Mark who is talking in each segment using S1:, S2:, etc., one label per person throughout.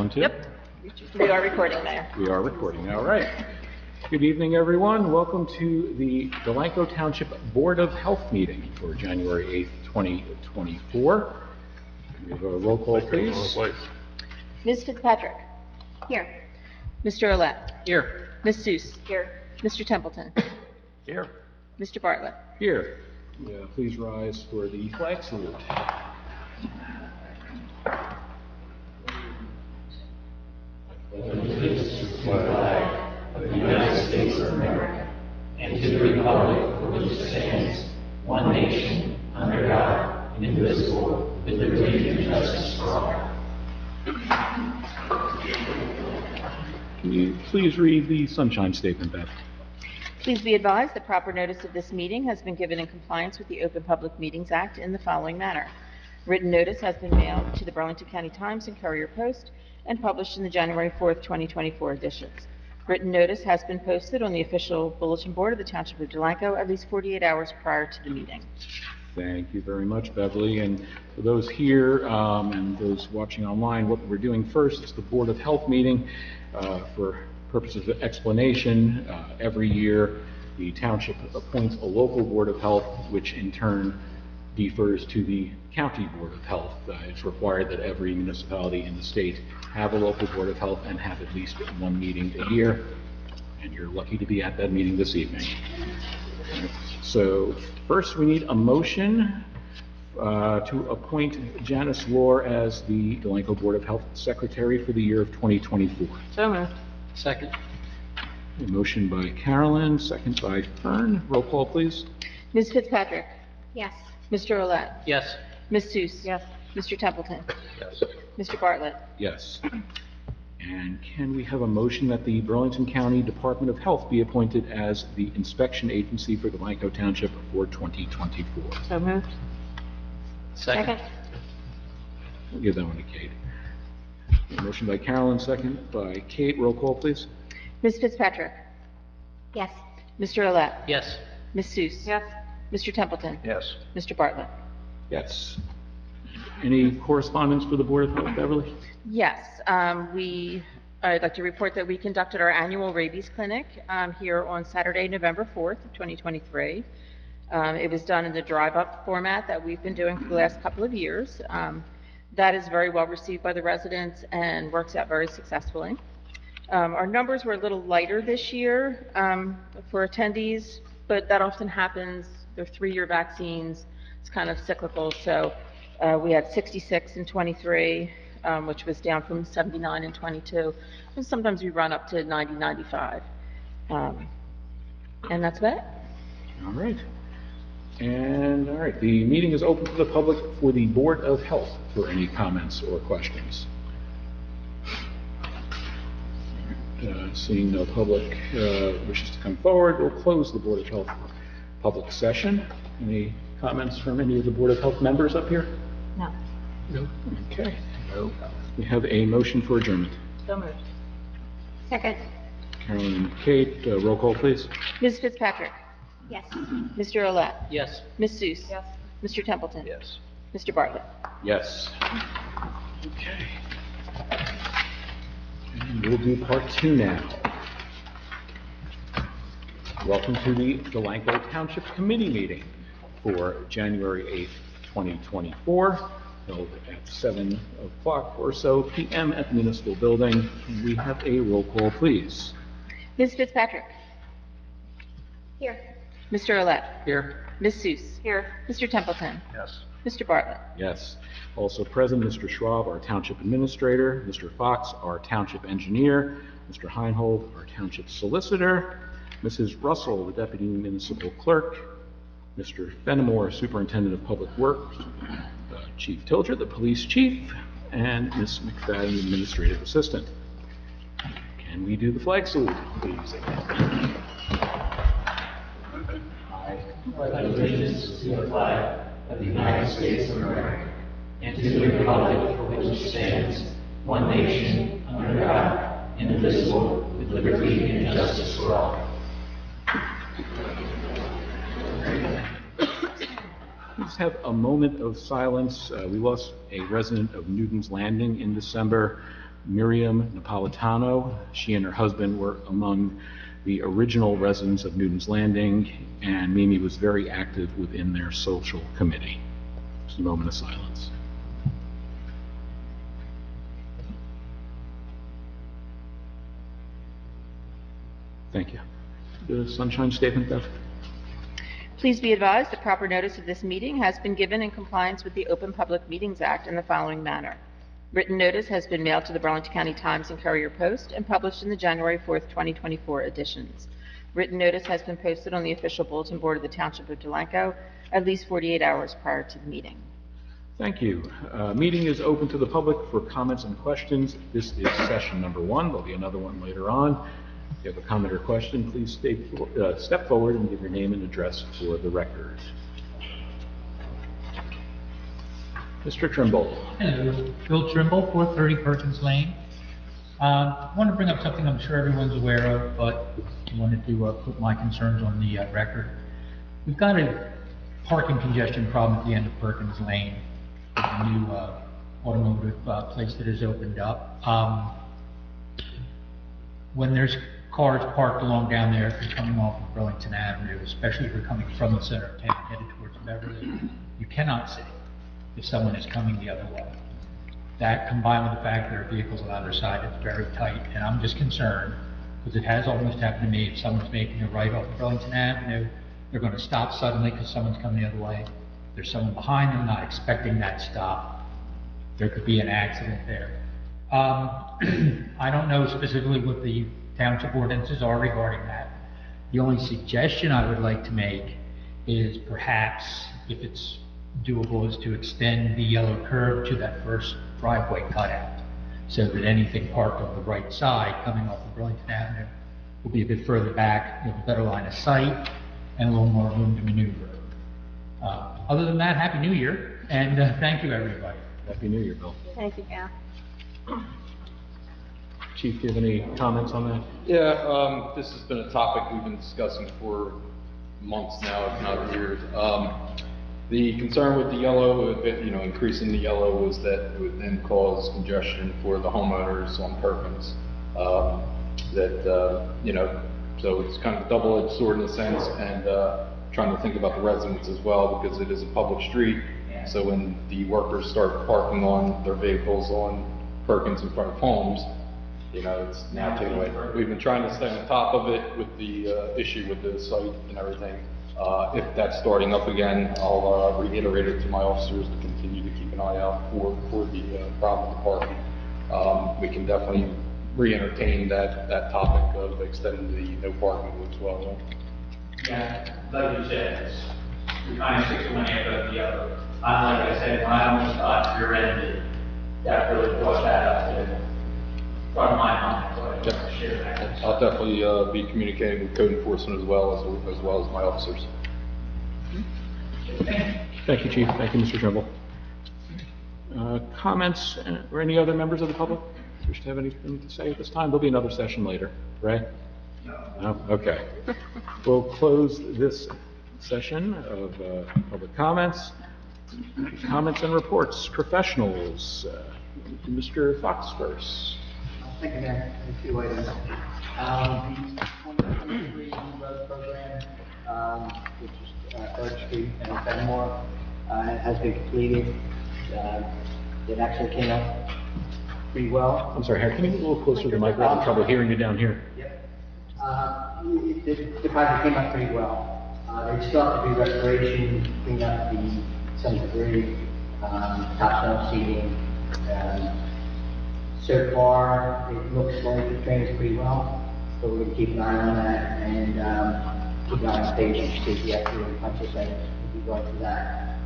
S1: 1, 2?
S2: Yep. We are recording, Mayor.
S1: We are recording. All right. Good evening, everyone. Welcome to the Delanco Township Board of Health meeting for January 8th, 2024. We have a roll call, please.
S2: Ms. Fitzpatrick. Here. Mr. Olet.
S1: Here.
S2: Ms. Seuss. Here. Mr. Templeton.
S1: Here.
S2: Mr. Bartlett.
S1: Here. Please rise for the flag salute.
S3: Allegiance to the flag of the United States of America and to the republic for which it stands, one nation, under God, indivisible, with liberty and justice for all.
S1: Can you please read the sunshine statement, Beth?
S2: Please be advised that proper notice of this meeting has been given in compliance with the Open Public Meetings Act in the following manner. Written notice has been mailed to the Burlington County Times and Courier Post and published in the January 4th, 2024 editions. Written notice has been posted on the official bulletin board of the Township of Delanco at least 48 hours prior to the meeting.
S1: Thank you very much, Beverly. And for those here and those watching online, what we're doing first is the Board of Health meeting. For purposes of explanation, every year the Township appoints a local Board of Health, which in turn defers to the County Board of Health. It's required that every municipality in the state have a local Board of Health and have at least one meeting a year. And you're lucky to be at that meeting this evening. So first we need a motion to appoint Janice Lohr as the Delanco Board of Health Secretary for the year of 2024.
S2: So moved.
S3: Second.
S1: A motion by Carolyn, second by Fern. Roll call, please.
S2: Ms. Fitzpatrick.
S4: Yes.
S2: Mr. Olet.
S3: Yes.
S2: Ms. Seuss. Yes. Mr. Templeton.
S3: Yes.
S2: Mr. Bartlett.
S1: Yes. And can we have a motion that the Burlington County Department of Health be appointed as the inspection agency for Delanco Township for 2024?
S2: So moved.
S3: Second.
S1: We'll give that one to Kate. A motion by Carolyn, second by Kate. Roll call, please.
S2: Ms. Fitzpatrick.
S4: Yes.
S2: Mr. Olet.
S3: Yes.
S2: Ms. Seuss. Yes. Mr. Templeton.
S3: Yes.
S2: Mr. Bartlett.
S1: Yes. Any correspondence for the Board of Health, Beverly?
S2: Yes. I'd like to report that we conducted our annual rabies clinic here on Saturday, November 4th, of 2023. It was done in the drive-up format that we've been doing for the last couple of years. That is very well received by the residents and works out very successfully. Our numbers were a little lighter this year for attendees, but that often happens. They're 3-year vaccines. It's kind of cyclical. So we had 66 in 23, which was down from 79 in 22. And sometimes we run up to 90, 95. And that's about it.
S1: All right. And all right, the meeting is open to the public for the Board of Health for any comments or questions. Seeing no public wishes to come forward, we'll close the Board of Health public session. Any comments from any of the Board of Health members up here?
S2: No.
S1: No. Okay. No. We have a motion for adjournment.
S2: So moved.
S4: Second.
S1: Carolyn and Kate, roll call, please.
S2: Ms. Fitzpatrick.
S4: Yes.
S2: Mr. Olet.
S3: Yes.
S2: Ms. Seuss. Yes. Mr. Templeton.
S3: Yes.
S2: Mr. Bartlett.
S1: Yes. Okay. And we'll do part 2 now. Welcome to the Delanco Township Committee meeting for January 8th, 2024, held at 7 o'clock or so p.m. at the Municipal Building. We have a roll call, please.
S2: Ms. Fitzpatrick.
S4: Here.
S2: Mr. Olet.
S3: Here.
S2: Ms. Seuss. Here. Mr. Templeton.
S3: Yes.
S2: Mr. Bartlett.
S1: Yes. Also present, Mr. Schwab, our Township Administrator, Mr. Fox, our Township Engineer, Mr. Heinhold, our Township Solicitor, Mrs. Russell, the Deputy Municipal Clerk, Mr. Fenimore, Superintendent of Public Works, Chief Tilger, the Police Chief, and Ms. McFadden, Administrative Assistant. Can we do the flag salute, please?
S3: I pledge allegiance to the flag of the United States of America and to the republic for which it stands, one nation, under God, indivisible, with liberty and justice for all.
S1: Let's have a moment of silence. We lost a resident of Newton's Landing in December. Miriam Napolitano. She and her husband were among the original residents of Newton's Landing, and Mimi was very active within their social committee. Just a moment of silence. Thank you. The sunshine statement, Beth?
S2: Please be advised that proper notice of this meeting has been given in compliance with the Open Public Meetings Act in the following manner. Written notice has been mailed to the Burlington County Times and Courier Post and published in the January 4th, 2024 editions. Written notice has been posted on the official bulletin board of the Township of Delanco at least 48 hours prior to the meeting.
S1: Thank you. Meeting is open to the public for comments and questions. This is session number 1. There'll be another one later on. If you have a comment or question, please step forward and give your name and address for the record. Mr. Trimble.
S5: Hello, Bill Trimble, 430 Perkins Lane. I want to bring up something I'm sure everyone's aware of, but I wanted to put my concerns on the record. We've got a parking congestion problem at the end of Perkins Lane, with the new automotive place that has opened up. When there's cars parked along down there, if you're coming off of Burlington Avenue, especially if you're coming from the center of town headed towards Beverly, you cannot see if someone is coming the other way. That, combined with the fact there are vehicles on either side, it's very tight, and I'm just concerned, because it has almost happened to me. If someone's making a right off of Burlington Avenue, they're going to stop suddenly because someone's coming the other way. There's someone behind them not expecting that stop. There could be an accident there. I don't know specifically what the township ordinances are regarding that. The only suggestion I would like to make is perhaps, if it's doable, is to extend the yellow curb to that first driveway cutout, so that anything parked on the right side coming off of Burlington Avenue will be a bit further back, you have a better line of sight, and a little more room to maneuver. Other than that, Happy New Year, and thank you, everybody.
S1: Happy New Year, Bill.
S4: Thank you, Bill.
S1: Chief, do you have any comments on that?
S6: Yeah, this has been a topic we've been discussing for months now, if not years. The concern with the yellow, increasing the yellow, was that it would then cause congestion for the homeowners on Perkins. So it's kind of a double-edged sword in a sense, and trying to think about the residents as well, because it is a public street. So when the workers start parking on their vehicles on Perkins in front of homes, it's now taken away. We've been trying to stay on top of it with the issue with the site and everything. If that's starting up again, I'll reiterate it to my officers to continue to keep an eye out for the problem with parking. We can definitely re-entertain that topic of extending the no parking as well.
S3: Yeah, like you said, we kind of stick to one hand but the other. Like I said, when I almost got rear-ended, that really brought that up to front of my mind, so I want to share that.
S6: I'll definitely be communicating with code enforcement as well as my officers.
S1: Thank you, Chief. Thank you, Mr. Trimble. Comments or any other members of the public wish to have anything to say at this time? There'll be another session later. Ray? No? Okay. We'll close this session of public comments. Comments and reports. Professionals. Mr. Fox first.
S7: Thank you, Mayor. A few items. The 2023 road program, which is 3rd Street and Fenimore, has been completed. It actually came out pretty well.
S1: I'm sorry, Harry, can you get a little closer to the mic? We're having trouble hearing you down here.
S7: Yep. The project came out pretty well. They still have to do restoration, clean up some debris, top shelf seating. So far, it looks like the train's pretty well, so we're going to keep an eye on that and keep an eye on page to the FD and punch us in with regard to that.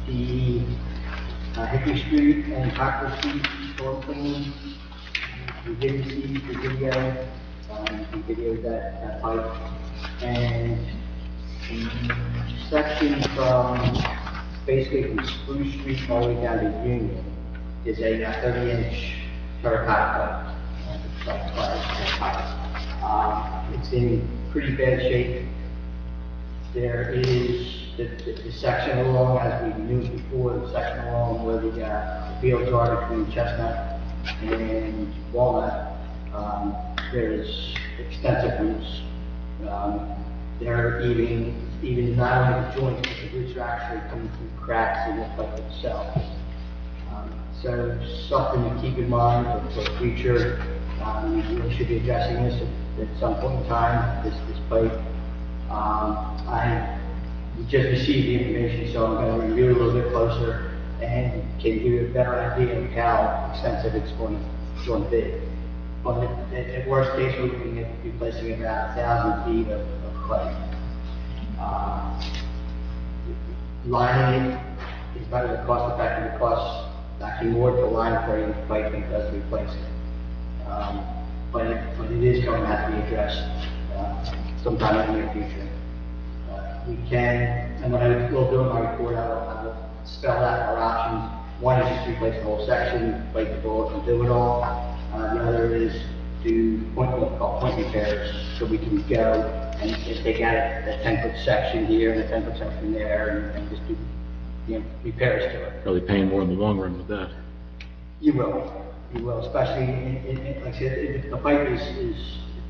S7: The Hickory Street and Copper Street storm cleaning, we did receive the video, we videoed that pipe, and the section from basically from Spruce Street all the way down to Union is a 30-inch terracotta pipe. It's in pretty bad shape. There is the section along, as we knew before, the section along where the fields are between Chestnut and Walnut, there's extensive roots. They're even not only the joints, but the roots are actually coming through cracks in the pipe itself. So something to keep in mind for the future. We really should be addressing this at some point in time, this pipe. I just received the information, so I'm going to review it a little bit closer and can give you a better idea of how extensive it's going to be. But at worst case, we're looking at replacing about 1,000 feet of pipe. Lining it is not really cost effective. It costs actually more to line frame pipe than it does to replace it. But it is going to have to be addressed sometime in the near future. We can, and what I will do in my report, I will spell out our options. One is just replace the whole section, bite the bullet and do it all. The other is do what we call point repairs, so we can go and take out a 10-foot section here and a 10-foot section there and just do repairs to it.
S1: Probably paying more in the long run with that.
S7: You will, especially like I said, if the pipe is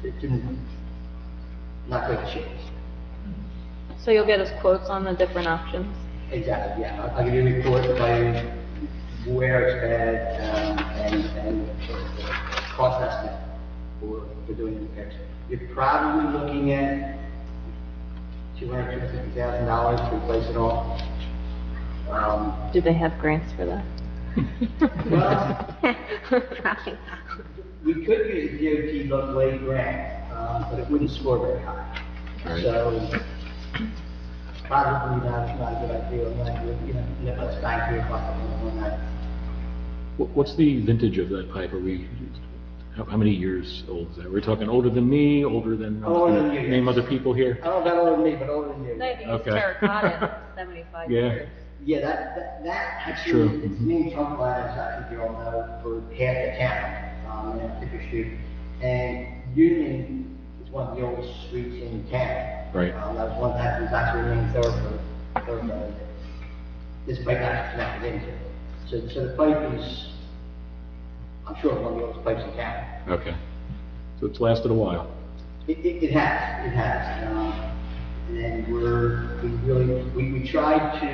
S7: it's in not good shape.
S4: So you'll get us quotes on the different options?
S7: Exactly, yeah. I'll give you a report, tell you where it's bad, and the cost estimate for doing the repairs. You're probably looking at $250,000 to replace it all.
S4: Do they have grants for that?
S7: Well, we could use a DOT local aid grant, but it wouldn't score very high.
S1: Right.
S7: So probably not a good idea. Let's bank here on that.
S1: What's the vintage of that pipe? Are we, how many years old is that? We're talking older than me, older than,
S7: Older than you,
S1: name
S7: yes.
S1: other people here?
S7: I don't know about older than me, but older than you.
S4: No, because
S1: Okay.
S4: terracotta, 75
S1: Yeah.
S4: years.
S7: Yeah, that actually,
S1: True.
S7: its main trunk line is, I think you all know, for half the town, in Ticker Street. And Union is one of the oldest streets in town.
S1: Right.
S7: That was one that was actually named thoroughfare. This pipe actually connected into it. So the pipe is, I'm sure, one of the oldest pipes in town.
S1: Okay. So it's lasted a while.
S7: It has. And we tried to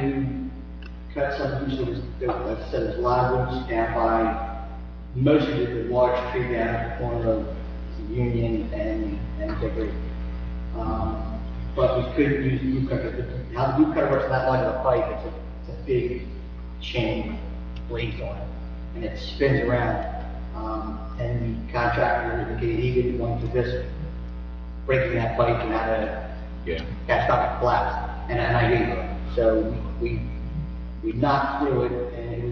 S7: cut some loose, like I said, there's a lot of roots down by, most of the large tree down at the corner of Union and Hickory. But we could use the loop cutter. How the loop cutter works in that line of the pipe, it's a big chain blades on it, and it spins around. And the contractor indicated he didn't want to risk breaking that pipe and have a catastrophic collapse. And I agree. So we knocked through it, and it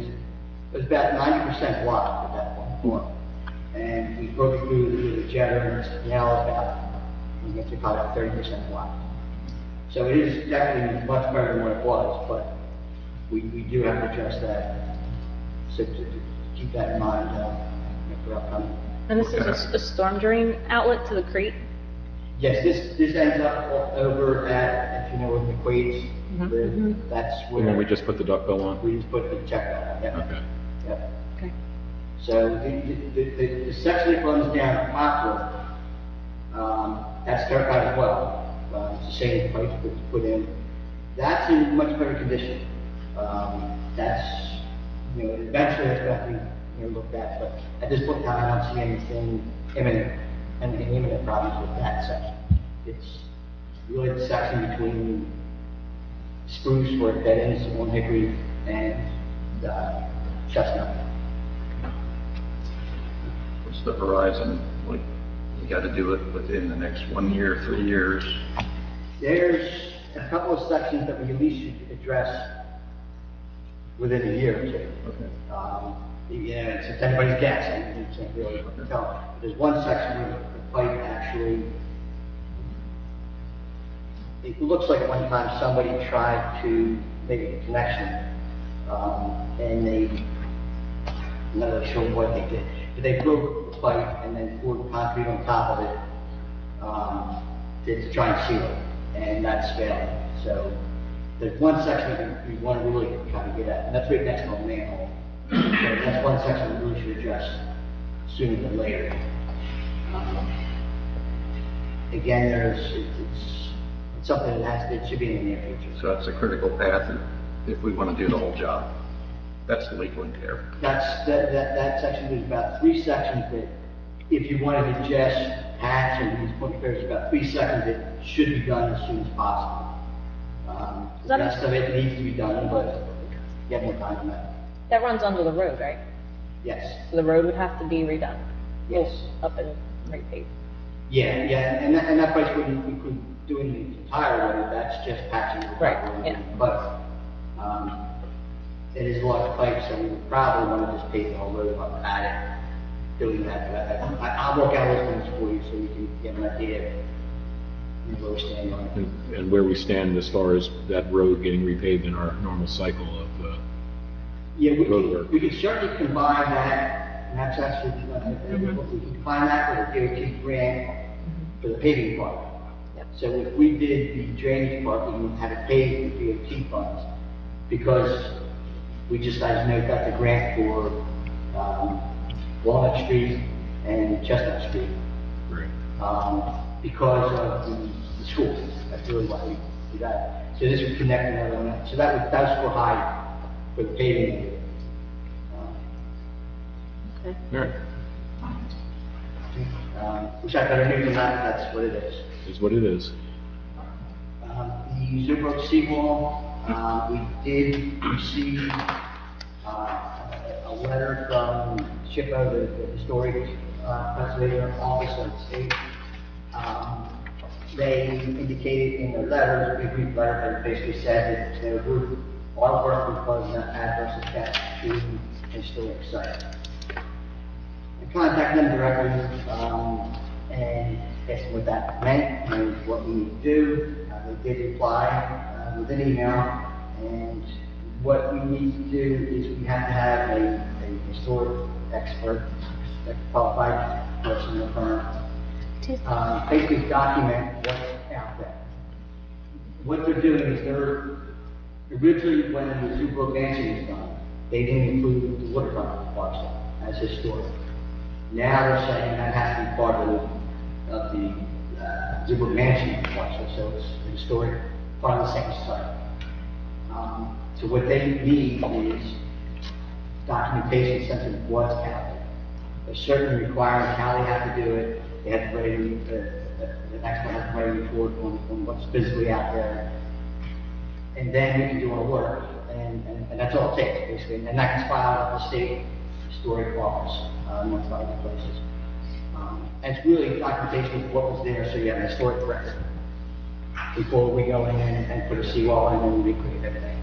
S7: was about 90% blocked at that point. And we broke it through the jetter, and it's now about 30% blocked. So it is definitely much better than what it was, but we do have to adjust that. So to keep that in mind for upcoming.
S4: And this is a storm drain outlet to the creek?
S7: Yes, this ends up over at, if you know where McQuaid's, that's
S1: The
S7: where.
S1: one we just put the duck bill on?
S7: We just put the check on, yeah.
S1: Okay.
S7: Yeah.
S4: Okay.
S7: So the section that runs down Poplar, that's terracotta as well. It's the same pipe that was put in. That's in much better condition. That's, eventually that's going to be looked at, but at this point in time, I don't see anything imminent problems with that section. It's really the section between Spruce, where it dead ends on Hickory, and Chestnut.
S8: What's the horizon? Like, you got to do it within the next 1 year, 3 years?
S7: There's a couple of sections that we at least should address within a year or two.
S8: Okay.
S7: It's anybody's guess, and you can't really tell. There's one section where the pipe actually, it looks like at one time somebody tried to make a connection, and I'm not really sure what they did. But they broke the pipe and then poured concrete on top of it to try and seal it, and that's failing. So there's one section that we want to really try to get at, and that's right next to the manhole. So that's one section we really should address sooner than later. Again, it's something it should be in the near future.
S8: So that's a critical path if we want to do the whole job. That's the weak link there.
S7: That section, there's about 3 sections that, if you wanted to just patch and these point repairs, about 3 sections that should be done as soon as possible. The rest of it needs to be done, but you have more time than that.
S4: That runs under the road, right?
S7: Yes.
S4: So the road would have to be redone.
S7: Yes.
S4: Up and repaved.
S7: Yeah, and that place we could do the entire road, that's just patching. The
S4: Right,
S7: road.
S4: yeah.
S7: But, it is a large pipe, so we would probably want to just pave the whole road up at it, doing that. I'll work out those things for you so you can get an idea of where we stand on it.
S1: And where we stand as far as that road getting repaved in our normal cycle of,
S7: Yeah,
S1: road work.
S7: we could certainly combine that, and that's actually, we can combine that with a DOT grant for the paving part.
S4: Yep.
S7: So if we did the drainage part, we would have it paved with DOT funds, because we just, as you know, got the grant for, Walnut Street and Chestnut Street, because of the school. That's really why we did that. So this would connect another one, so that was for high, for the paving.
S1: all right,
S7: Wish I better news than that, that's what it is.
S1: is what it is.
S7: The Zubrook seawall, we did receive, a letter from SHPO, the historic, preservation office of the state. They indicated in their letter, a brief letter, that basically said that their group, our work would cause an adverse effect to the historic site. I contacted them directly, and asked them what that meant and what we need to do. They did reply with an email, and what we need to do is we have to have a historic expert, a qualified person in the firm, basically document what's out there. What they're doing is originally when the Zubrook Mansion was done, they didn't include the waterfront parcel as historic. Now they're saying that has to be part of the Zubrook Mansion parcel, so it's a historic part of the same site. So what they need is documentation sense of what's out there. There's certain requirements, how they have to do it. They have to write, the expert has to write a report on what's physically out there. And then we can do our work, and that's all it takes, basically. And that gets filed at the state historic office, amongst other places. And it's really documentation of what was there, so you have an historic record before we go in and put a seawall in and recreate everything.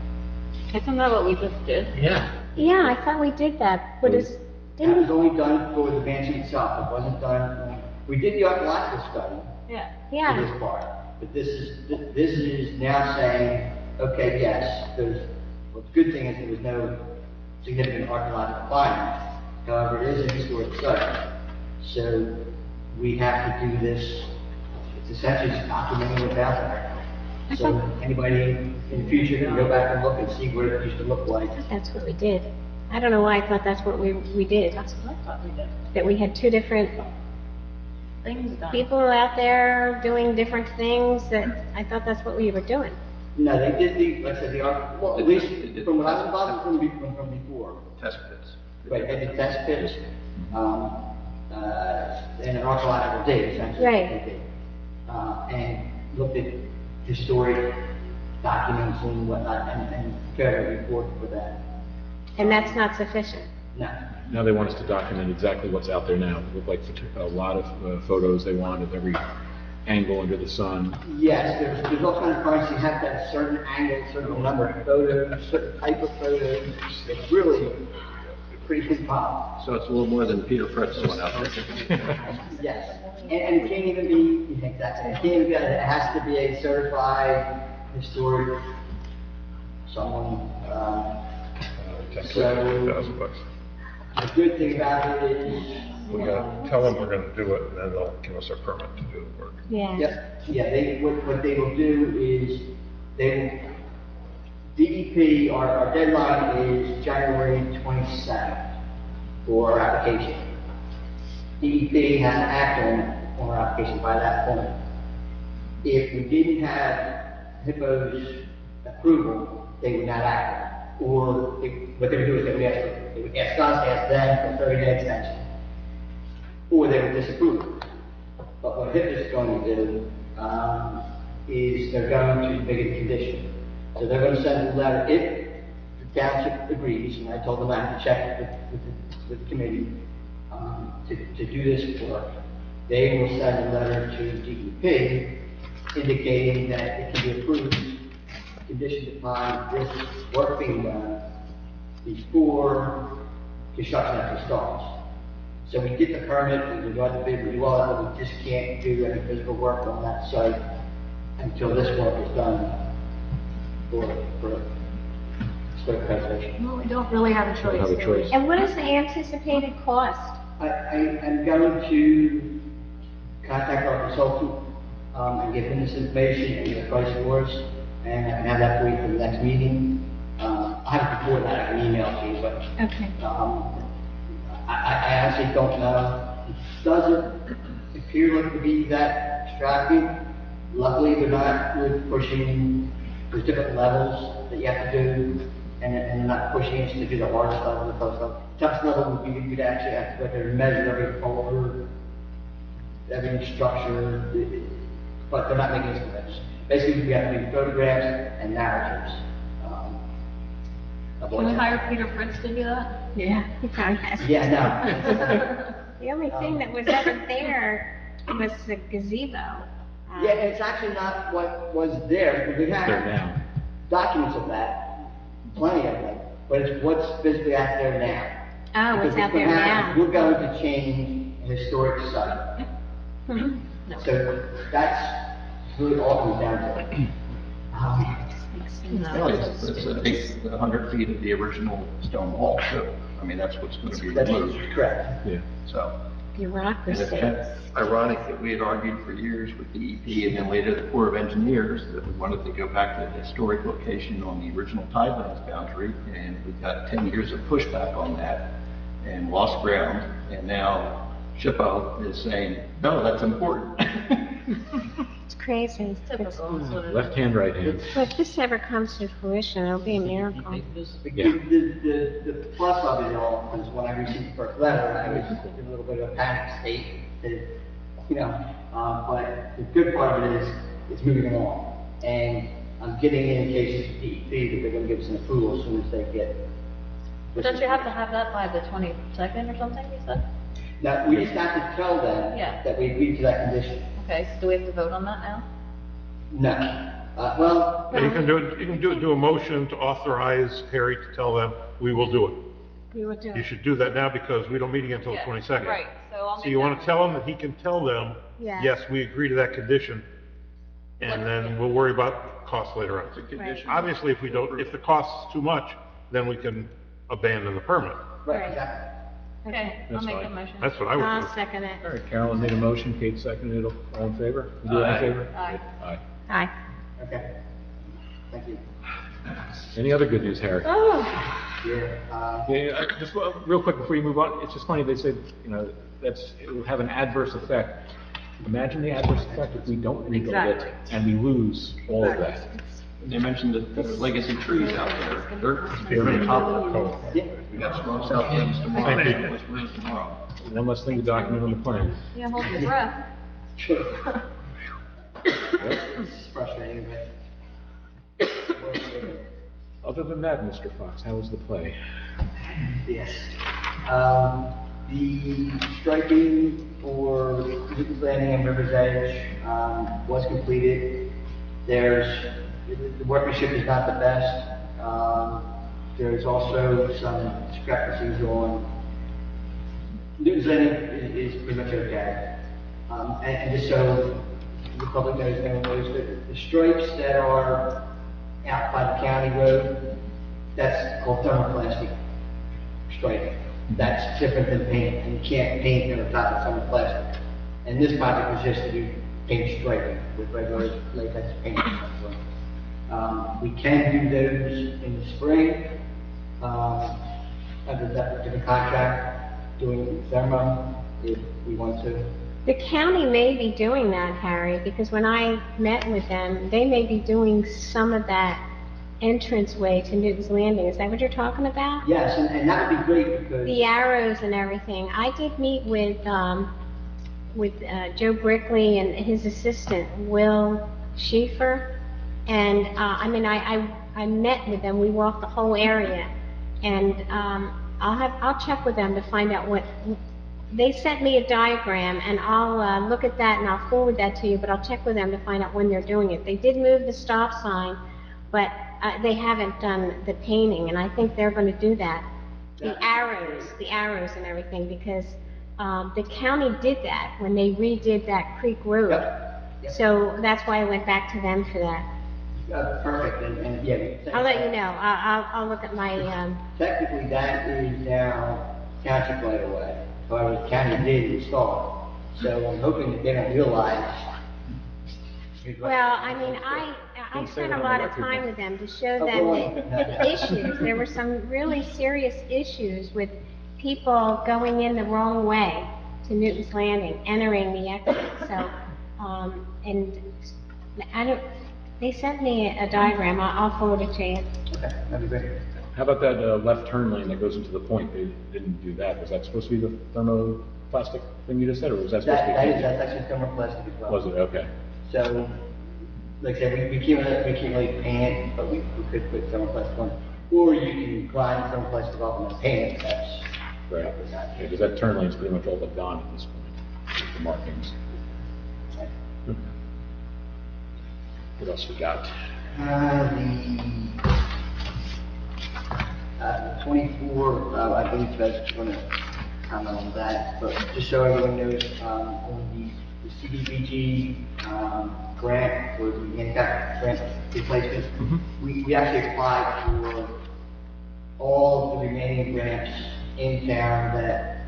S4: Isn't that what we just did?
S5: Yeah.
S9: Yeah, I thought we did that, but it's,
S7: That was
S9: didn't,
S7: only done for the mansion itself, it wasn't done, we did the archaeological study
S4: Yeah.
S7: for
S9: yeah,
S7: this part, but this is now saying, okay, yes, well, the good thing is there was no significant archaeological findings. However, it is a historic site, so we have to do this, it's essentially just documenting what's out there. So anybody in the future can go back and look and see what it used to look like.
S9: that's what we did. I don't know why I thought that's what we did.
S4: That's what I thought we did.
S9: That we had 2 different
S4: Things done.
S9: people out there doing different things, that I thought that's what we were doing.
S7: No, they did like I said, well, at least from what I was involved from before.
S8: Test pits.
S7: Right, they did test pits, and an archaeological dig, essentially.
S9: Right.
S7: They did. And looked at historic documents and whatnot, and prepared a report for that.
S9: And that's not sufficient.
S7: No.
S1: Now they want us to document exactly what's out there now, with like a lot of photos they want of every angle under the sun.
S7: Yes, there's all kinds of prices, you have to have a certain angle, certain number of photos, certain type of photos. It's really a pretty big pile.
S8: So it's a little more than Peter Fretz went out there.
S7: Yes, and it can't even be, exactly, it can't even be, it has to be a certified historic, someone, so, the good thing about it is.
S10: We gotta tell them we're gonna do it, and then they'll give us a permit to do the work.
S9: Yeah.
S7: Yep, yeah, what they will do is, they will DEP, our deadline is January 27th for our application. DEP has to act on our application by that point. If we didn't have HIPPO's approval, they would not act on it. Or what they would do is they would ask us, ask them for 30-day extension. Or they would disapprove it. But what HIPPO is going to do is they're going to make it a condition. So they're going to send a letter if the township agrees, and I told them I have to check with the committee to do this work. They will send a letter to DEP indicating that it can be approved, conditioned upon this work being done before construction actually starts. So we get the permit, we can go out to bid, we do all that, but we just can't do any physical work on that site until this work is done for historic preservation.
S4: Well, we don't really have a choice.
S1: Don't have a choice.
S9: And what is the anticipated cost?
S7: I'm going to contact our consultant and give him this information and get a price for us, and I can have that for you for the next meeting. I have it before that, I can email to you, but
S9: Okay.
S7: I honestly don't know. It doesn't appear like to be that extravagant. Luckily, they're not really pushing, there's different levels that you have to do, and they're not pushing us to do the hardest level, the toughest level. Toughest level would be you'd actually have to go there and measure every folder, every structure, but they're not making us do this. Basically, we have to do photographs and narratives.
S4: Can we hire Peter Fritz to do that?
S9: Yeah. He probably has.
S7: Yeah, no.
S9: The only thing that was ever there was the gazebo.
S7: Yeah, and it's actually not what was there, because we
S1: There
S7: have
S1: now.
S7: documents of that, plenty of them, but it's what's physically out there now.
S9: Oh,
S7: Because
S9: it's out
S7: what
S9: there
S7: happens,
S9: now.
S7: we're going to change an historic site. So that's really all it comes down to.
S4: No.
S8: It takes 100 feet of the original stone wall, so, I mean, that's what's going to be
S7: That's
S8: removed.
S7: correct.
S1: Yeah.
S8: So, and
S9: Bureaucracy.
S8: it's kind of ironic that we had argued for years with the EP and then later the Corps of Engineers that we wanted to go back to the historic location on the original tidelands boundary, and we got 10 years of pushback on that and lost ground, and now SHPO is saying, no, that's important.
S9: It's crazy.
S4: Typical. That's what it is.
S1: Left hand, right hand.
S9: But if this ever comes to fruition, it'll be a miracle.
S1: Yeah.
S7: The plus of it all is when I received the first letter, I was in a little bit of a panic state, but the good part of it is, it's moving along. And I'm getting indications from DEP that they're gonna give us an approval as soon as they get.
S4: Don't you have to have that by the 22nd or something, you said?
S7: Now, we just have to tell them
S4: Yeah.
S7: that we agreed to that condition.
S4: Okay, so do we have to vote on that now?
S7: No. Well,
S10: You can do a motion to authorize Harry to tell them, we will do it.
S9: We would do
S10: You
S9: it.
S10: should do that now because we don't meet again until the
S4: Yeah,
S10: 22nd.
S4: Right, so I'll
S10: So
S4: make
S10: you
S4: that
S10: want to tell him that he can tell them,
S9: Yeah.
S10: yes, we agree to that condition, and then we'll worry about costs later on.
S8: Condition.
S10: Obviously, if the cost is too much, then we can abandon the permit.
S7: right, exactly.
S4: Okay, I'll
S1: That's
S4: make
S1: fine.
S4: a motion.
S10: That's what I would
S9: I'll
S10: do.
S9: second it.
S1: All right, Carolyn made a motion, Kate seconded it, all in favor? You do it in
S8: Aye.
S1: favor?
S4: Aye.
S1: Aye.
S9: Aye.
S7: Okay. Thank you.
S1: Any other good news, Harry?
S9: Oh,
S7: Yeah,
S1: Yeah, just real quick before you move on, it's just funny, they said, it will have an adverse effect. Imagine the adverse effect if we don't rebuild it
S4: Exactly.
S1: and we lose all of that.
S8: They mentioned that there's legacy trees out there. They're on top of the code. We got storm south winds tomorrow,
S10: Thank you.
S8: west winds tomorrow.
S1: One less thing to document on the plan.
S4: Yeah, hold your breath.
S7: sure. It's frustrating, but.
S1: Other than that, Mr. Fox, how was the play?
S7: Yes. The striping for Lucas Landing and River's Edge, was completed. The workmanship is not the best. There's also some discrepancies on, Lucas Landing is pretty much okay. And just so the public knows, the stripes that are out by the county road, that's called thermoplastic striping. That's different than paint, and you can't paint on the top of thermoplastic. And this project was just to do paint striping with regular latex paint. We can do those in the spring, under that particular contract, doing thermo if we want to.
S9: The county may be doing that, Harry, because when I met with them, they may be doing some of that entranceway to Newton's Landing. Is that what you're talking about?
S7: Yes, and that would be great because.
S9: The arrows and everything. I did meet with Joe Brickley and his assistant, Will Schieffer. And, I met with them. We walked the whole area. And, I'll check with them to find out what, they sent me a diagram, and I'll look at that and I'll forward that to you, but I'll check with them to find out when they're doing it. They did move the stop sign, but they haven't done the painting, and I think they're going to do that. The arrows and everything, because the county did that when they redid that Creek Road.
S7: Yep.
S9: So that's why I went back to them for that.
S7: Perfect, and yeah.
S9: I'll let you know. I'll look at my,
S7: Technically, that is now township right away. However, the county did install it. So I'm hoping that they don't realize.
S9: well, I spent a lot of time with them to show them the issues. There were some really serious issues with people going in the wrong way to Newton's Landing, entering the exit. So, they sent me a diagram. I'll forward it to you.
S7: Okay, that'd be great.
S1: How about that left turn lane that goes into the point? They didn't do that. Was that supposed to be the thermoplastic thing you just said, or was that supposed to be?
S7: That's actually thermoplastic as well.
S1: Was it? Okay.
S7: So, like I said, we can't really paint it, but we could put thermoplastic on it. Or you can grind thermoplastic off and then paint it. That's
S1: Right. Because that turn lane's pretty much all but gone at this point, with the markings. Okay. What else we got?
S7: The 24, I believe that's going to comment on that, but just so everyone knows, on the CDBG grant for the handicap grant replacement, we actually applied for all of the remaining grants in town that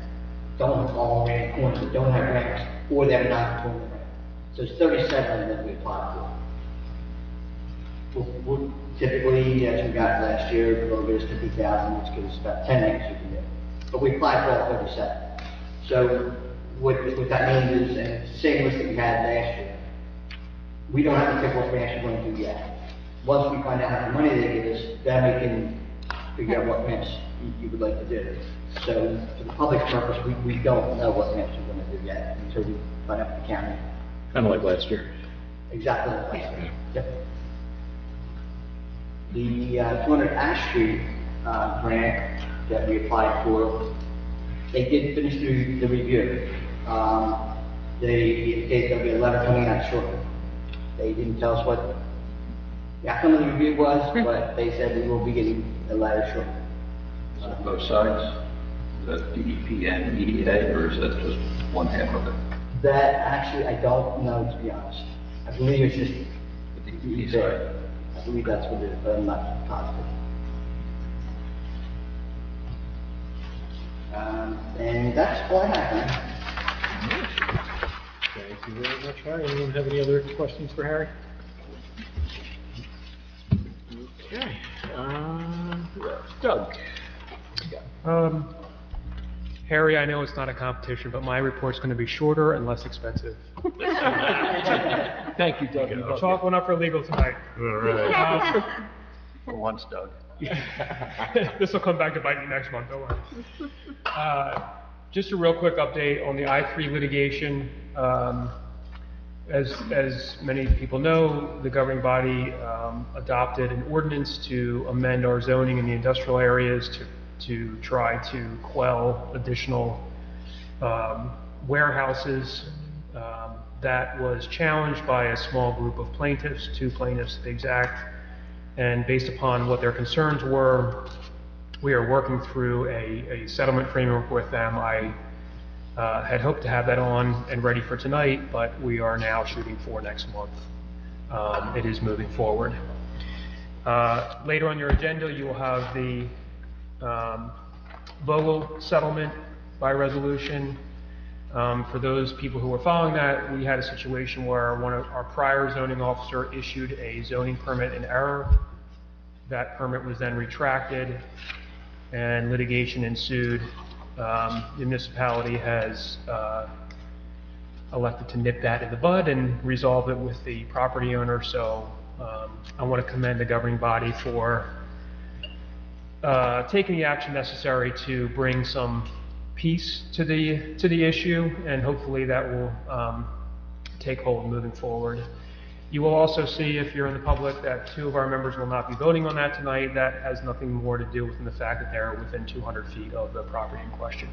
S7: don't fall in corners, that don't have ramps, or that are not corner ramp. So it's 37 that we applied for. We're typically, as we got last year, a little bit of 50,000, which gives us about 10 acres you can do. But we applied for all 37. So what that means is, and it's the same list that we had last year, we don't have to pick what we actually want to do yet. Once we find out how much money they give us, then we can figure out what ramps you would like to do. So for the public's purpose, we don't know what ramps we're going to do yet until we find out the county.
S1: Kind of like last year.
S7: Exactly like last year. Yep. The 200 Ash Street grant that we applied for, they did finish through the review. There'll be a letter coming out shortly. They didn't tell us what the outcome of the review was, but they said we will be getting a letter shortly.
S8: On both sides? Is that DEP and EDA, or is that just one half of it?
S7: That actually, I don't know, to be honest. I believe it's just
S8: The DEP side?
S7: I believe that's what it is, but I'm not positive. And that's all I have.
S1: Thank you very much, Harry. Anyone have any other questions for Harry? Okay. Doug.
S11: Harry, I know it's not a competition, but my report's going to be shorter and less expensive.
S1: Thank you, Doug.
S11: Chalk one up for legal tonight.
S10: All right.
S8: For once, Doug.
S11: This will come back to bite you next month, don't worry. Just a real quick update on the I-3 litigation. As many people know, the governing body adopted an ordinance to amend our zoning in the industrial areas to try to quell additional warehouses. That was challenged by a small group of plaintiffs, 2 plaintiffs to be exact, and based upon what their concerns were, we are working through a settlement framework with them. I had hoped to have that on and ready for tonight, but we are now shooting for next month. It is moving forward. Later on your agenda, you will have the Vogel settlement by resolution. For those people who were following that, we had a situation where one of our prior zoning officer issued a zoning permit in error. That permit was then retracted and litigation ensued. The municipality has elected to nip that in the bud and resolve it with the property owner. So I want to commend the governing body for taking the action necessary to bring some peace to the issue, and hopefully that will take hold moving forward. You will also see, if you're in the public, that 2 of our members will not be voting on that tonight. That has nothing more to do with the fact that they're within 200 feet of the property in question.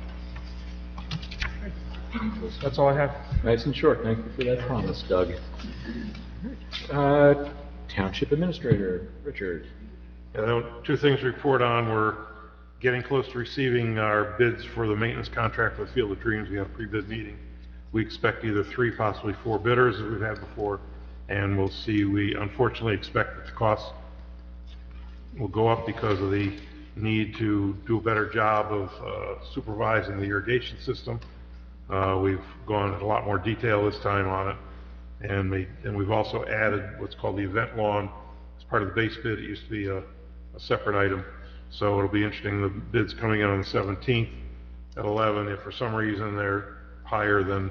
S11: That's all I have.
S1: Nice and short. Thank you for that promise, Doug. Township Administrator, Richard.
S10: Yeah, 2 things to report on. We're getting close to receiving our bids for the maintenance contract for the Field of Dreams. We have a pre-bid meeting. We expect either 3, possibly 4 bidders, as we've had before, and we'll see. We unfortunately expect that the costs will go up because of the need to do a better job of supervising the irrigation system. We've gone into a lot more detail this time on it, and we've also added what's called the event lawn as part of the base bid. It used to be a separate item, so it'll be interesting. The bid's coming in on the 17th at 11. If for some reason they're higher than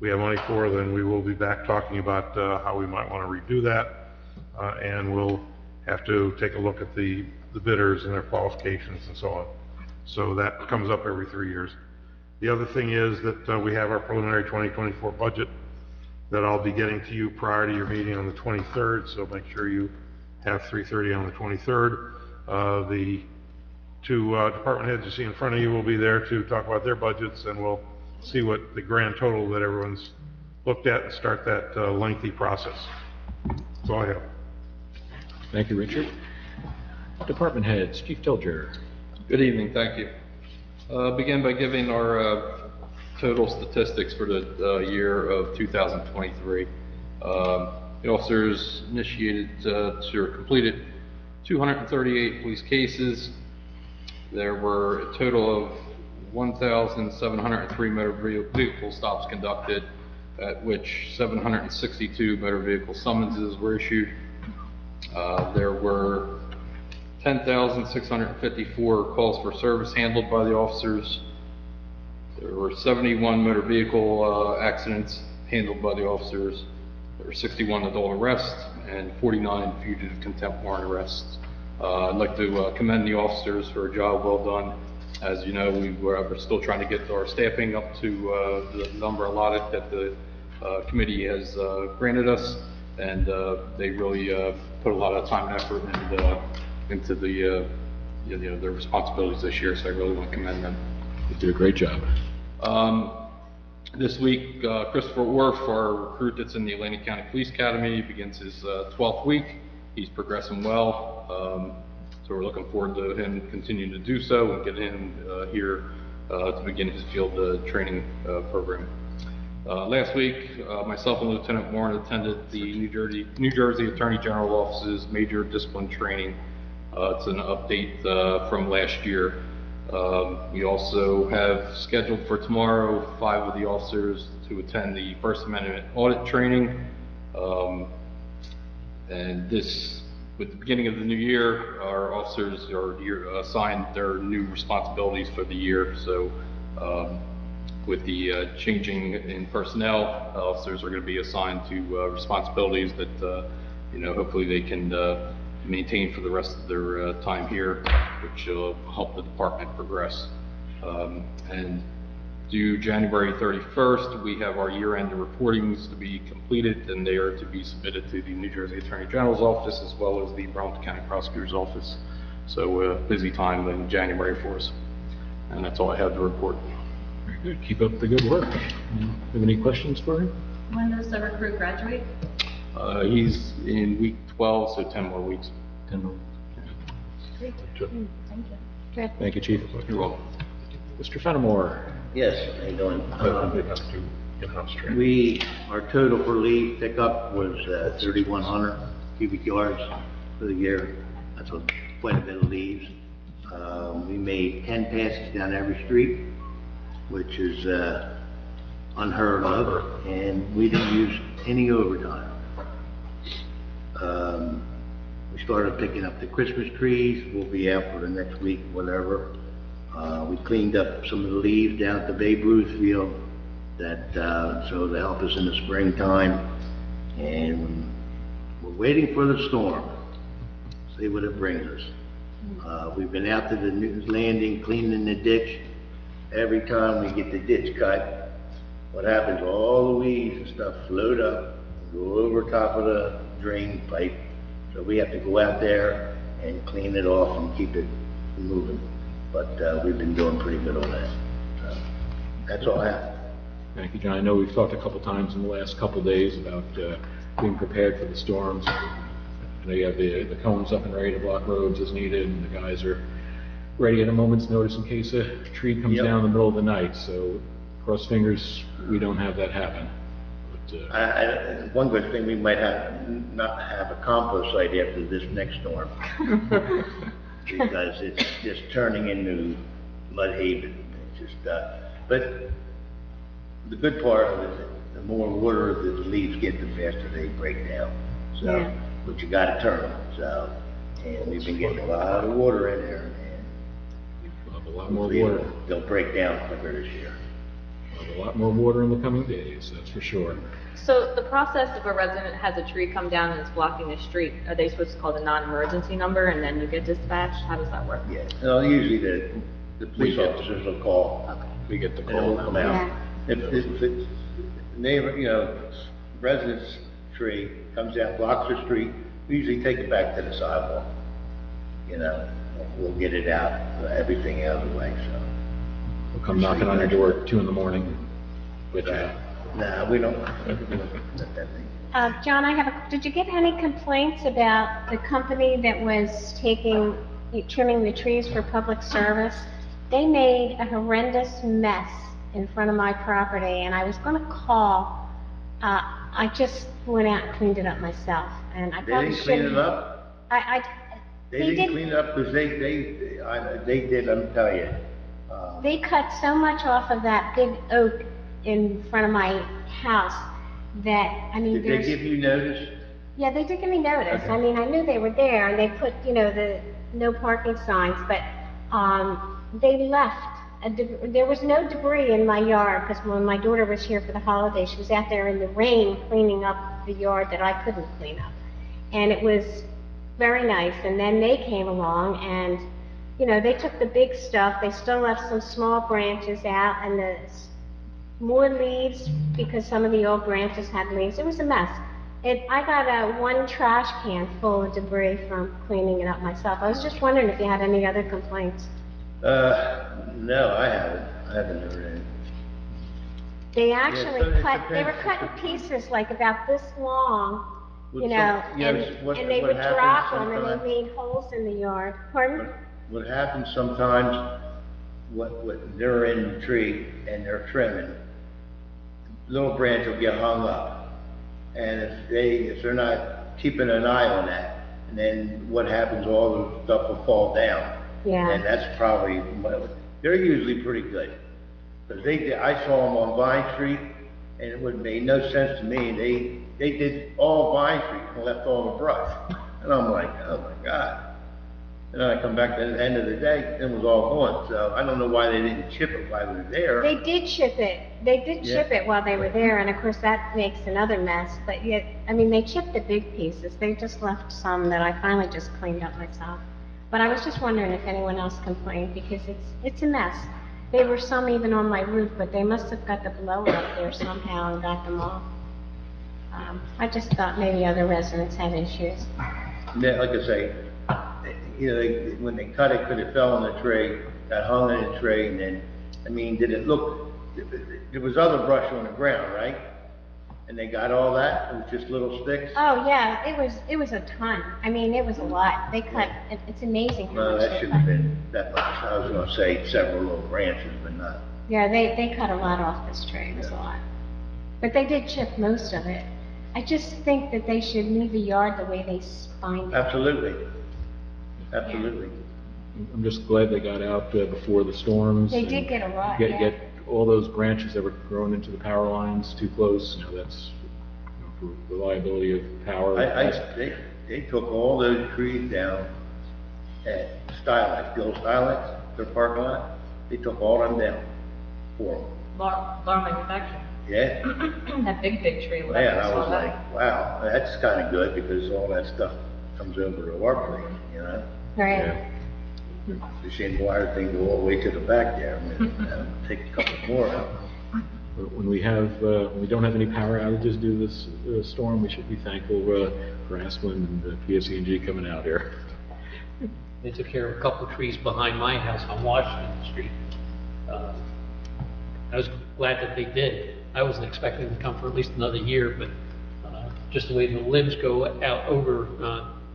S10: we have money for, then we will be back talking about how we might want to redo that, and we'll have to take a look at the bidders and their qualifications and so on. So that comes up every 3 years. The other thing is that we have our preliminary 2024 budget that I'll be getting to you prior to your meeting on the 23rd, so make sure you have 3:30 on the 23rd. The 2 department heads you see in front of you will be there to talk about their budgets, and we'll see what the grand total that everyone's looked at and start that lengthy process. That's all I have.
S1: Thank you, Richard. Department heads, Chief Tilger.
S6: Good evening, thank you. Begin by giving our total statistics for the year of 2023. The officers initiated or completed 238 police cases. There were a total of 1,703 motor vehicle stops conducted, at which 762 motor vehicle summonses were issued. There were 10,654 calls for service handled by the officers. There were 71 motor vehicle accidents handled by the officers. There were 61 adult arrests and 49 fugitive contempt warrant arrests. I'd like to commend the officers for a job well done. As you know, we're still trying to get our staffing up to the number allotted that the committee has granted us, and they really put a lot of time and effort into their responsibilities this year, so I really want to commend them.
S1: You did a great job.
S6: This week, Christopher Orff, our recruit that's in the Atlantic County Police Academy, begins his 12th week. He's progressing well, so we're looking forward to him continuing to do so and getting him here to begin his field training program. Last week, myself and Lieutenant Warren attended the New Jersey Attorney General Office's major discipline training. It's an update from last year. We also have scheduled for tomorrow 5 of the officers to attend the First Amendment audit training. And this, with the beginning of the new year, our officers are assigned their new responsibilities for the year. So with the changing in personnel, officers are going to be assigned to responsibilities that hopefully they can maintain for the rest of their time here, which will help the department progress. And due January 31st, we have our year-end reportings to be completed, and they are to be submitted to the New Jersey Attorney General's office as well as the Burlington County Prosecutor's office. So busy time in January for us. And that's all I have to report.
S1: Very good. Keep up the good work. Have any questions for him?
S4: When does the recruit graduate?
S6: He's in week 12, so 10 more weeks.
S1: 10 more.
S4: Great. Thank you.
S9: Good.
S1: Thank you, Chief.
S6: You're welcome.
S1: Mr. Fenimore.
S7: Yes, how you doing? Our total for leaf pickup was 3,100 cubic yards for the year. That's quite a bit of leaves. We made 10 passes down every street, which is unheard of, and we didn't use any overtime. We started picking up the Christmas trees, we'll be out for the next week, whatever. We cleaned up some of the leaves down at the Babe Ruth field, so to help us in the springtime. And we're waiting for the storm, see what it brings us. We've been out to the Newton's Landing, cleaning the ditch. Every time we get the ditch cut, what happens, all the weeds and stuff float up, go over top of the drain pipe. So we have to go out there and clean it off and keep it moving. But we've been doing pretty good on that. So that's all I have.
S1: Thank you, John. I know we've talked a couple times in the last couple days about being prepared for the storms. I know you have the cones up and ready to block roads as needed, and the guys are ready at a moment's notice in case a tree comes down in the middle of the night. So cross fingers we don't have that happen. But,
S7: one good thing, we might not have a compost site after this next storm. Because it's just turning into mud haven. It's just, but the good part of it is the more water that the leaves get, the faster they break down. So, but you gotta turn them. So, and we've been getting a lot of water in there, and
S1: we'll have a lot more water.
S7: They'll break down quicker this year.
S1: We'll have a lot more water in the coming days, that's for sure.
S4: So the process, if a resident has a tree come down and it's blocking the street, are they supposed to call the non-emergency number and then you get dispatched? How does that work?
S7: Yeah, no, usually the police officers will call.
S4: Okay.
S1: We get the
S7: And
S1: call
S7: they'll come
S1: now.
S7: out. If it's neighbor, resident's tree comes out, blocks the street, we usually take it back to the sidewalk. We'll get it out, everything out of the way, so.
S1: We'll come knocking on your door at 2 in the morning. But,
S7: No, we don't.
S9: John, did you get any complaints about the company that was trimming the trees for public service? They made a horrendous mess in front of my property, and I was gonna call. I just went out and cleaned it up myself, and I
S7: They
S9: probably
S7: didn't clean
S9: shouldn't.
S7: it up? They didn't clean it up because they did, let me tell you.
S9: They cut so much off of that big oak in front of my house that, I mean,
S7: Did they give you notice?
S9: Yeah, they did give me notice.
S7: Okay.
S9: I mean, I knew they were there, and they put, the no parking signs, but, they left. There was no debris in my yard, because when my daughter was here for the holidays, she was out there in the rain cleaning up the yard that I couldn't clean up. And it was very nice, and then they came along, and, they took the big stuff, they still left some small branches out, and more leaves, because some of the old branches had leaves. It was a mess. I got one trash can full of debris from cleaning it up myself. I was just wondering if you had any other complaints.
S7: No, I haven't heard any.
S9: They actually
S7: so it
S9: they were
S7: depends.
S9: cutting pieces like about this long,
S7: Well,
S9: and they
S7: what
S9: would
S7: happens
S9: drop them, and
S7: sometimes-
S9: they made holes in the yard. Pardon?
S7: What happens sometimes, when they're in the tree and they're trimming, little branch will get hung up. And if they're not keeping an eye on that, and then what happens, all the stuff will fall down.
S9: Yeah.
S7: And that's probably, they're usually pretty good. Because I saw them on Vine Street, and it would make no sense to me. They did all Vine Street and left all the brush. And I'm like, oh my God. And then I come back to the end of the day, it was all gone. So I don't know why they didn't chip it while we were there.
S9: They did chip it. They did chip it while they were there, and of course that makes another mess. But yet, I mean, they chipped the big pieces. They just left some that I finally just cleaned up myself. But I was just wondering if anyone else complained, because it's a mess. There were some even on my roof, but they must have got the blower up there somehow and got them off. I just thought maybe other residents had issues.
S7: Yeah, like I say, when they cut it, could have fell on the tree, got hung in the tree, and then, I mean, did it look, there was other brush on the ground, right? And they got all that, it was just little sticks?
S9: Oh, yeah, it was a ton. I mean, it was a lot. They cut, it's amazing how
S7: No,
S9: much
S7: that
S9: they
S7: shouldn't have
S9: cut.
S7: been that much. I was gonna say several little branches, but not.
S9: Yeah, they cut a lot off this tree, it was a lot. But they did chip most of it. I just think that they should leave the yard the way they spined it.
S7: Absolutely. Absolutely.
S1: I'm just glad they got out before the storms.
S9: They
S1: and
S9: did get a lot,
S1: Get
S9: yeah.
S1: all those branches that were grown into the power lines too close, that's, for reliability of power.
S12: They took all those trees down at Stylex, the old Stylex, their parking lot. They took all them down for them.
S4: Lar manufacturing.
S12: Yeah.
S4: That big tree.
S12: Man, I was like, wow, that's kind of good because all that stuff comes over to our place,
S9: Right.
S12: The same wire thing go all the way to the back there, take a couple more out.
S1: When we don't have any power outages due to this storm, we should be thankful for Asplin and the PSE&G coming out here.
S3: They took care of a couple of trees behind my house on Washington Street. I was glad that they did. I wasn't expecting them to come for at least another year, but just the way the limbs go out over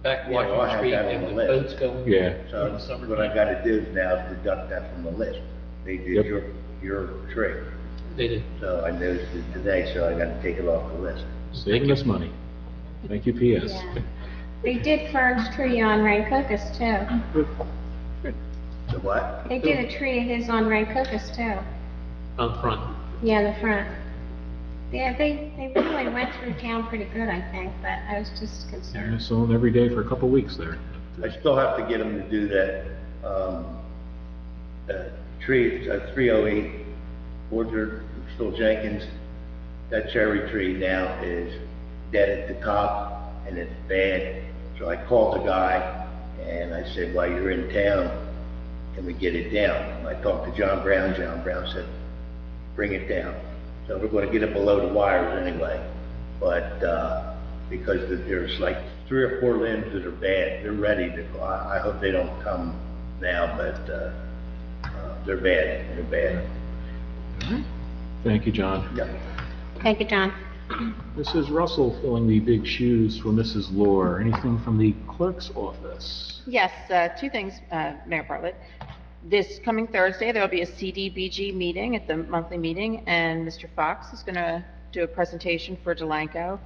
S3: back Washington Street and the boats going.
S1: Yeah.
S12: So what I got to do now is deduct that from the list. They did your tree.
S3: They did.
S12: So I noticed it today, so I got to take it off the list.
S1: Saving us money. Thank you, PS.
S9: Yeah. They did Fern's tree on Rancocas too.
S12: The what?
S9: They did a tree of his on Rancocas too.
S3: On front.
S9: Yeah, the front. Yeah, they really went through town pretty good, I think, but I was just
S1: I
S9: concerned.
S1: saw them every day for a couple of weeks there.
S12: I still have to get them to do that, tree, 308 Orchard, still Jenkins. That cherry tree now is dead at the top and it's bad. So I called the guy and I said, while you're in town, can we get it down? I talked to John Brown. John Brown said, bring it down. So we're going to get it below the wires anyway. But because there's like 3 or 4 limbs that are bad, they're ready to go. I hope they don't come now, but they're bad. They're bad.
S1: Thank you, John.
S12: Yeah.
S9: Thank you, John.
S1: Mrs. Russell filling the big shoes for Mrs. Lohr. Anything from the clerk's office?
S2: Yes, 2 things, Mayor Bartlett. This coming Thursday, there will be a CDBG meeting at the monthly meeting, and Mr. Fox is going to do a presentation for Delanco,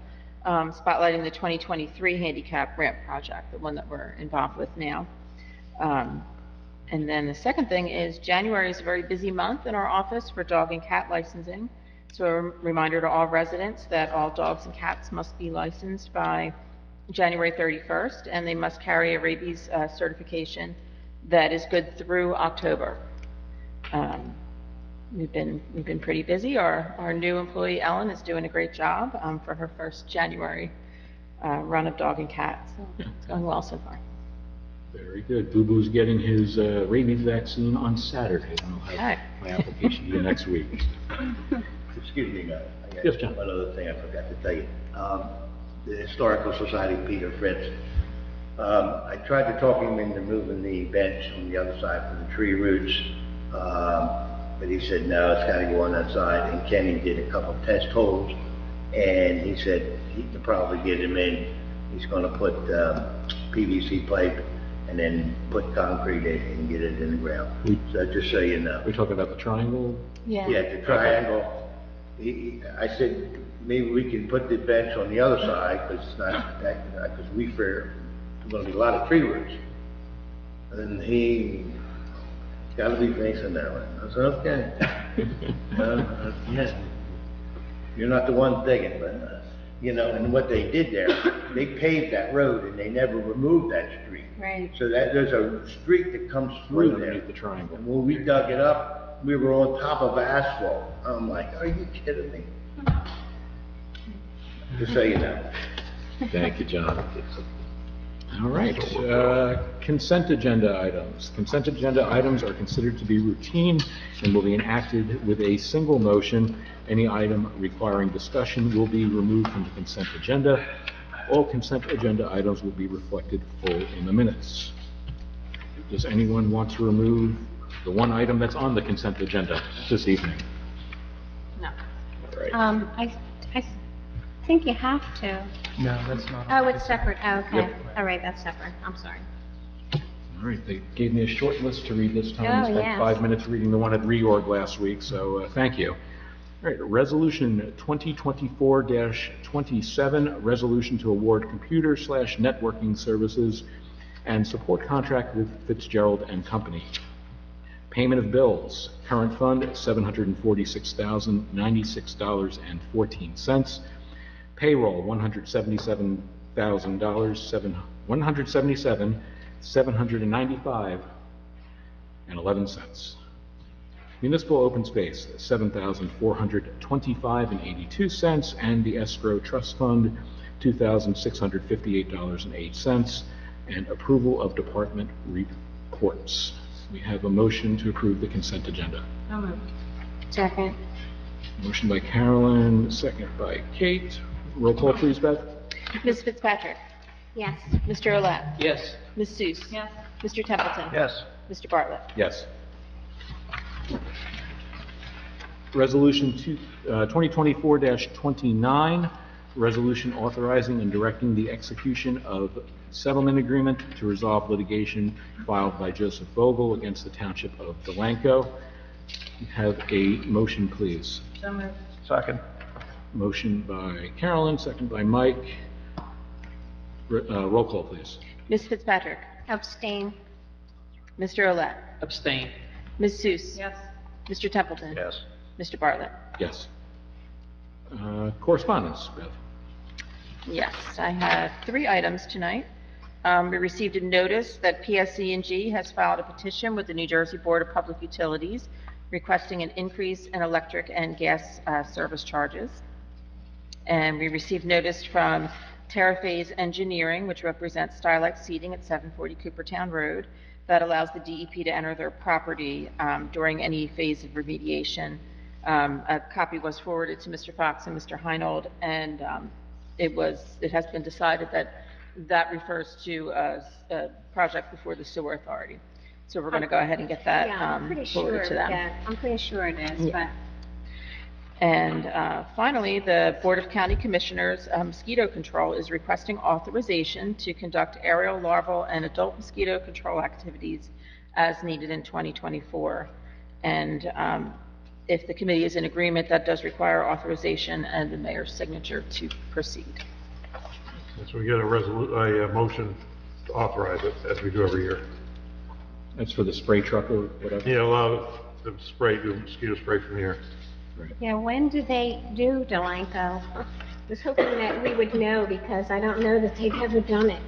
S2: spotlighting the 2023 handicap ramp project, the one that we're involved with now. And then the second thing is January is a very busy month in our office for dog and cat licensing. So a reminder to all residents that all dogs and cats must be licensed by January 31st, and they must carry a rabies certification that is good through October. We've been pretty busy. Our new employee Ellen is doing a great job for her first January run of dog and cat. So it's going well so far.
S1: Very good. Boo Boo's getting his rabies vaccine on Saturday. And I'll have my application here next week.
S12: Excuse me, guys. I got
S1: Yes, John.
S12: one other thing I forgot to tell you. The Historical Society, Peter Fritz. I tried to talk him into moving the bench on the other side for the tree roots, but he said, no, it's got to go on that side. And Kenny did a couple of test holes, and he said he could probably get him in. He's going to put PVC pipe and then put concrete in and get it in the ground. So just so you know.
S1: We're talking about the triangle?
S9: Yeah.
S12: Yeah, the triangle. I said, maybe we can put the bench on the other side, because it's not that, because we fear there's going to be a lot of tree roots. And he got to be facing that way. I said, okay. Yeah. You're not the one digging, but, and what they did there, they paved that road and they never removed that street.
S9: Right.
S12: So that there's a street that comes through
S1: Right
S12: there.
S1: underneath the triangle.
S12: And when we dug it up, we were on top of asphalt. I'm like, are you kidding me? Just so you know.
S1: Thank you, John. All right, consent agenda items. Consent agenda items are considered to be routine and will be enacted with a single motion. Any item requiring discussion will be removed from the consent agenda. All consent agenda items will be reflected full in the minutes. Does anyone want to remove the one item that's on the consent agenda this evening?
S4: No.
S1: All right.
S9: I think you have to.
S11: No, that's not.
S9: Oh, it's separate. Oh, okay.
S1: Yep.
S9: All right, that's separate. I'm sorry.
S1: All right, they gave me a short list to read this time.
S9: Oh,
S1: I spent
S9: yes.
S1: 5 minutes reading the one at reorg last week, so thank you. All right, Resolution 2024-27, resolution to award computer/networking services and support contract with Fitzgerald and Company. Payment of bills. Current fund, $746,096.14. Payroll, $177,000, $177,795.11. Municipal open space, $7,425.82, and the escrow trust fund, $2,658.08, and approval of department reports. We have a motion to approve the consent agenda.
S9: So moved. Second.
S1: Motion by Carolyn, second by Kate. Roll call, please, Beth.
S2: Ms. Fitzpatrick?
S9: Yes.
S2: Mr. Olet?
S8: Yes.
S2: Ms. Seuss?
S4: Yes.
S2: Mr. Templeton?
S8: Yes.
S2: Mr. Bartlett?
S1: Yes. Resolution 2024-29, resolution authorizing and directing the execution of settlement agreement to resolve litigation filed by Joseph Vogel against the Township of Delanco. Have a motion, please.
S4: So moved.
S8: Second.
S1: Motion by Carolyn, second by Mike. Roll call, please.
S2: Ms. Fitzpatrick?
S9: Abstain.
S2: Mr. Olet?
S3: Abstain.
S2: Ms. Seuss?
S4: Yes.
S2: Mr. Templeton?
S8: Yes.
S2: Mr. Bartlett?
S1: Yes. Correspondence, Beth.
S2: Yes, I have 3 items tonight. We received a notice that PSE&G has filed a petition with the New Jersey Board of Public Utilities requesting an increase in electric and gas service charges. And we received notice from Terraphase Engineering, which represents Stylex Seating at 740 Coopertown Road, that allows the DEP to enter their property during any phase of remediation. A copy was forwarded to Mr. Fox and Mr. Heinold, and it has been decided that refers to a project before the Sewer Authority. So we're going to go ahead and get that
S9: Yeah, I'm pretty
S2: forwarded
S9: sure
S2: to them.
S9: that, I'm pretty sure it is,
S2: Yeah.
S9: but.
S2: And finally, the Board of County Commissioners Mosquito Control is requesting authorization to conduct aerial, larval, and adult mosquito control activities as needed in 2024. And if the committee is in agreement, that does require authorization and the mayor's signature to proceed.
S10: So we get a motion to authorize it, as we do every year.
S1: That's for the spray truck or whatever?
S10: Yeah, allow the mosquito spray from here.
S9: Yeah, when do they do Delanco? I was hoping that we would know because I don't know that they've ever done it.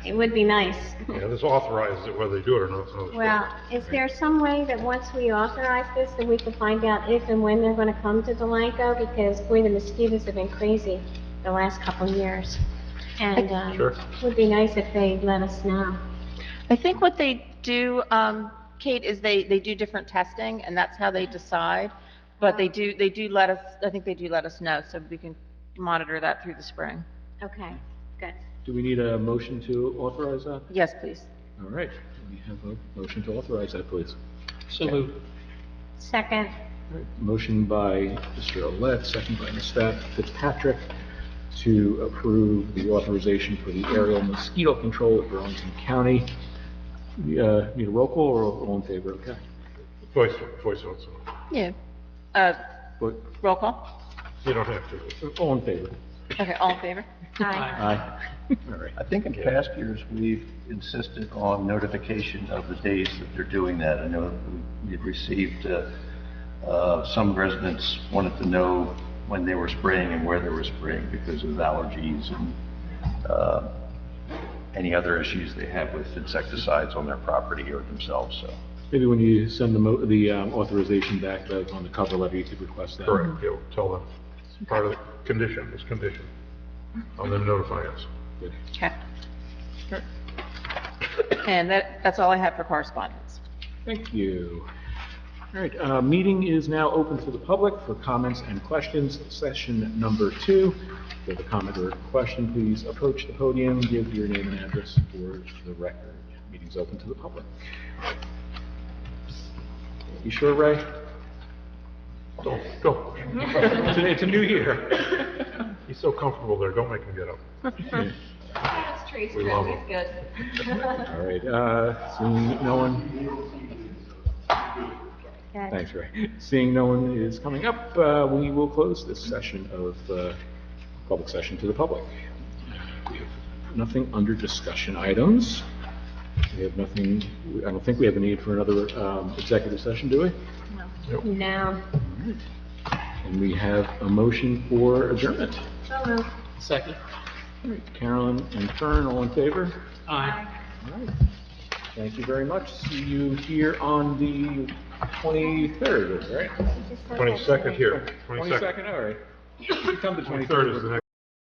S9: It would be nice.
S10: Yeah, this authorizes it whether they do it or not. It's another story.
S9: Well, is there some way that once we authorize this, that we can find out if and when they're going to come to Delanco? Because, boy, the mosquitoes have been crazy the last couple of years. And
S10: Sure.
S9: it would be nice if they let us know.
S2: I think what they do, Kate, is they do different testing, and that's how they decide. But they do let us, I think they do let us know, so we can monitor that through the spring.
S9: Okay, good.
S1: Do we need a motion to authorize that?
S2: Yes, please.
S1: All right, we have a motion to authorize that, please.
S3: So moved.
S9: Second.
S1: All right, motion by Mr. Olet, second by Ms. Fitzpatrick, to approve the authorization for the aerial mosquito control at Burlington County. Need a roll call or all in favor? Okay.
S10: Voice votes.
S2: Yeah. Roll call?
S10: You don't have to.
S1: All in favor?
S2: Okay, all in favor?
S9: Aye.
S1: Aye. All right.
S8: I think in past years, we've insisted on notification of the days that they're doing that. I know we've received, some residents wanted to know when they were spraying and where they were spraying because of allergies and any other issues they have with insecticides on their property or themselves, so.
S1: Maybe when you send the authorization back on the cover letter, you could request that.
S10: Correct, yeah, tell them. It's part of the condition, this condition. On them notifying us.
S1: Good.
S2: Okay. And that's all I have for correspondence.
S1: Thank you. All right, meeting is now open to the public for comments and questions. Session number 2. If you have a comment or a question, please approach the podium, give your name and address for the record. Meeting's open to the public. You sure, Ray?
S10: Don't.
S1: It's a new year.
S10: He's so comfortable there, don't make him get up.
S4: That's Trace,
S10: We love
S4: Tracy's good.
S1: All right, seeing no one,
S9: Good.
S1: thanks, Ray. Seeing no one is coming up, we will close this session of public session to the public. We have nothing under discussion items. We have nothing, I don't think we have a need for another executive session, do we?
S9: No.
S1: And we have a motion for adjournment.
S9: So moved.
S3: Second.
S1: All right, Carolyn and Fern, all in favor?
S3: Aye.
S1: All right. Thank you very much. See you here on the 23rd, right?
S10: 22nd here.
S1: 22nd, all right. You come to
S10: 23rd is the next